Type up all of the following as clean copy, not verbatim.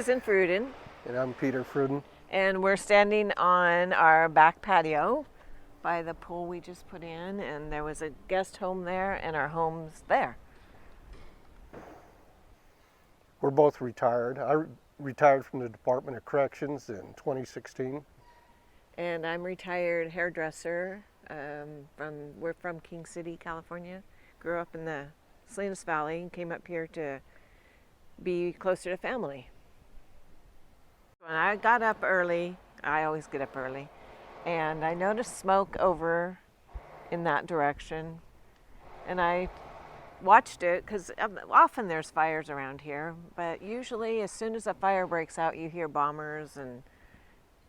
Susan Frudden. And I'm Peter Frudden. And we're standing on our back patio by the pool we just put in, and there was a guest home there, and our home's there. We're both retired. I retired from the Department of Corrections in 2016. And I'm retired hairdresser. We're from King City, California. Grew up in the Salinas Valley and came up here to be closer to family. When I got up early, I always get up early, and I noticed smoke over in that direction, and I watched it because often there's fires around here, but usually as soon as a fire breaks out you hear bombers, and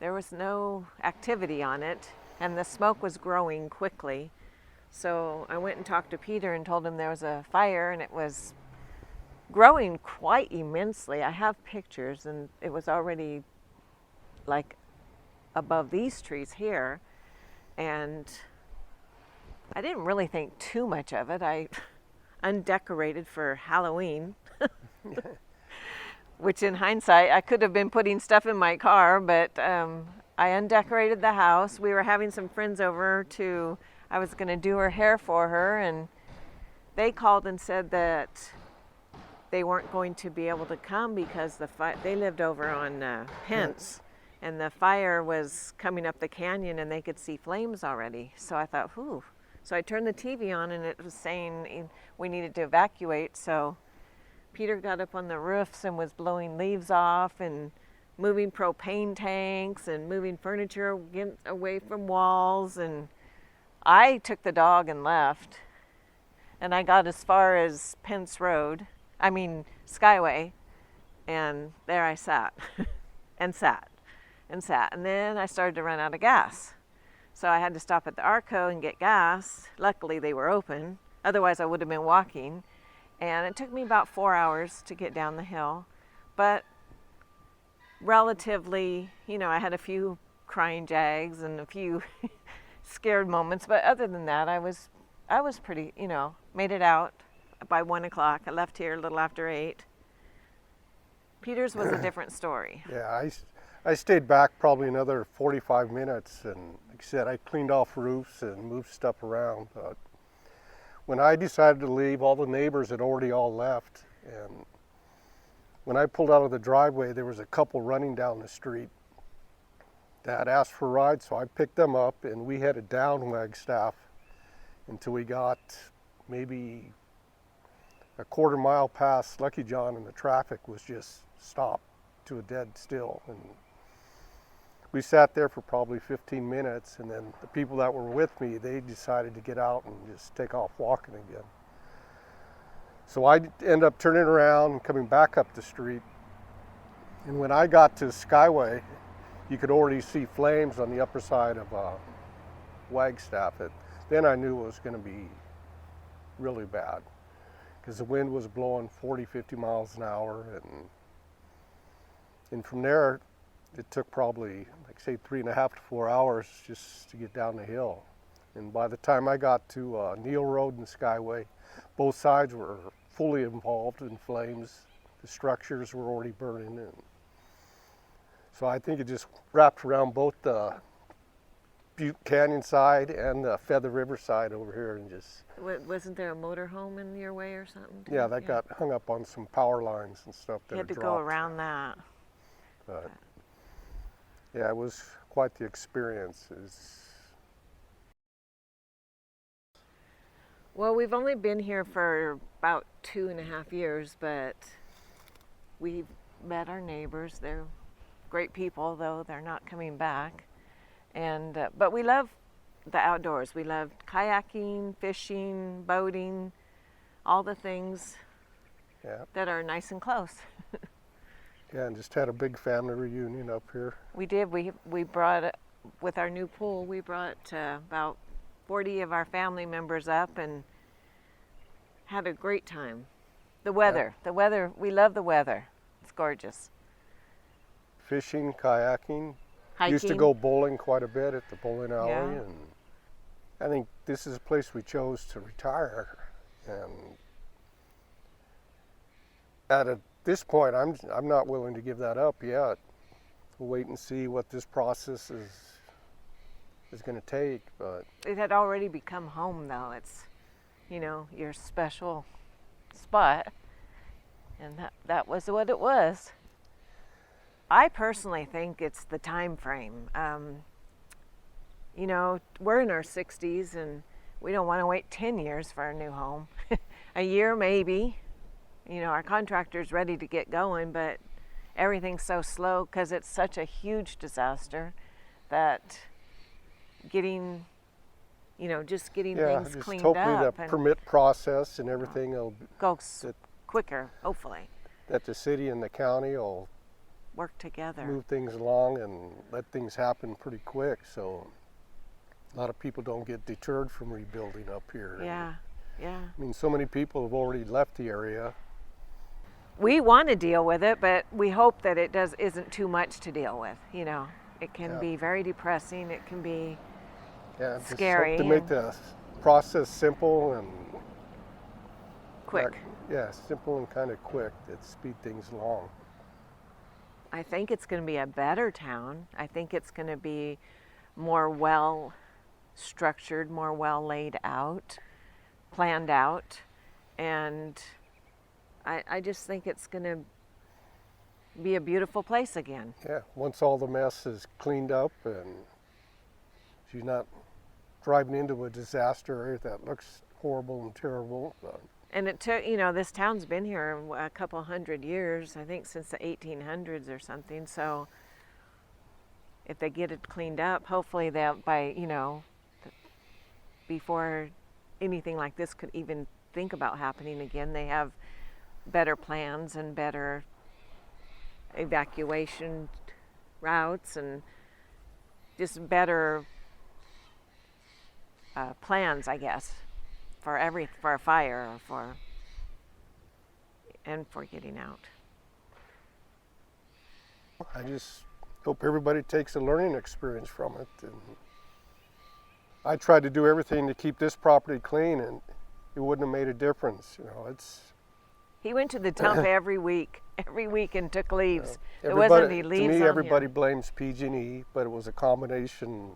there was no activity on it, and the smoke was growing quickly. So I went and talked to Peter and told him there was a fire, and it was growing quite immensely. I have pictures, and it was already like above these trees here, and I didn't really think too much of it. I undecorated for Halloween, which in hindsight I could have been putting stuff in my car, but I undecorated the house. We were having some friends over I was going to do her hair for her, and they called and said that they weren't going to be able to come because they lived over on Pence, and the fire was coming up the canyon and they could see flames already. So I thought, whew. So I turned the TV on and it was saying we needed to evacuate. So Peter got up on the roofs and was blowing leaves off and moving propane tanks and moving furniture away from walls. And I took the dog and left. And I got as far as Skyway, and there I sat and sat and sat. And then I started to run out of gas. So I had to stop at the Arco and get gas. Luckily they were open, otherwise I would have been walking. And it took me about 4 hours to get down the hill. But relatively, I had a few crying jags and a few scared moments. But other than that, I was pretty, made it out by 1 o'clock. I left here a little after 8. Peter's was a different story. Yeah, I stayed back probably another 45 minutes, and like I said, I cleaned off roofs and moved stuff around. But when I decided to leave, all the neighbors had already all left, and when I pulled out of the driveway, there was a couple running down the street that asked for a ride, so I picked them up, and we headed down Wagstaff until we got maybe a quarter mile past Lucky John, and the traffic was just stopped to a dead still. And we sat there for probably 15 minutes, and then the people that were with me, they decided to get out and just take off walking again. So I ended up turning around and coming back up the street. And when I got to Skyway, you could already see flames on the upper side of Wagstaff. Then I knew it was going to be really bad, because the wind was blowing 40, 50 miles an hour. And from there, it took probably, like say, 3.5 to 4 hours just to get down the hill. And by the time I got to Neal Road and Skyway, both sides were fully involved in flames. The structures were already burning. And so I think it just wrapped around both the Butte Canyon side and the Feather River side over here, and just... Wasn't there a motorhome in your way or something? Yeah, that got hung up on some power lines and stuff that you had to dropped. go around that. But yeah, it was quite the experience. Well, we've only been here for about 2.5 years, but we've met our neighbors. They're great people, though they're not coming back. And but we love the outdoors. We love kayaking, fishing, boating, all the things that are nice and close. Yeah, and just had a big family reunion up here. We did. We brought, with our new pool, we brought about 40 of our family members up and had a great time. The weather, we love the weather. It's gorgeous. Fishing, kayaking. Hiking. Used to go bowling quite a bit at the bowling alley, Yeah. and I think this is a place we chose to retire. And at a this point, I'm not willing to give that up yet. We'll wait and see what this process is going to take. But It had already become home, though. It's, you know, your special spot, and that was what it was. I personally think it's the time frame. You know, we're in our 60s, and we don't want to wait 10 years for a new home. A year, maybe. You know, our contractor's ready to get going, but everything's so slow because it's such a huge disaster that getting, you know, just getting things just cleaned hopefully up the and permit process and everything will go quicker, hopefully. that the city and the county will Work together. move things along and let things happen pretty quick, so a lot of people don't get deterred from rebuilding up here. Yeah, yeah. I mean, so many people have already left the area. We want to deal with it, but we hope that it isn't too much to deal with. You know, it can be very depressing. It can be Just scary hope to make and the process simple and quick. simple and kind of quick, that speed things along. I think it's going to be a better town. I think it's going to be more well structured, more well laid out, planned out, and I just think it's going to be a beautiful place again. Yeah, once all the mess is cleaned up and you're not driving into a disaster area that looks horrible and terrible. And it took, you know, this town's been here a couple hundred years, I think since the 1800s or something. So if they get it cleaned up, hopefully that by, you know, before anything like this could even think about happening again, they have better plans and better evacuation routes and just better plans, I guess, for a fire or for getting out. I just hope everybody takes a learning experience from it. And I tried to do everything to keep this property clean, and it wouldn't have made a difference. You know, He went to the dump every week and took leaves. There everybody, wasn't any leaves to me, on everybody him. blames PG&E, but it was a combination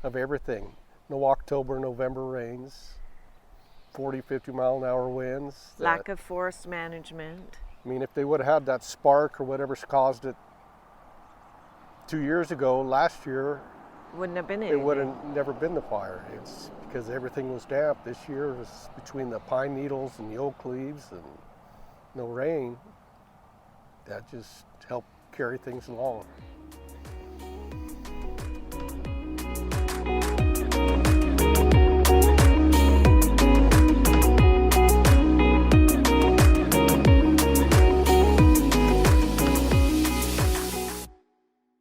of everything. No October, November rains, 40, 50 mile an hour winds. Lack of forest management. I mean, if they would have had that spark or whatever's caused it 2 years ago, last year, Wouldn't have been it anything. would have never been the fire. It's because everything was damp. This year it was between the pine needles and the oak leaves and no rain. That just helped carry things along.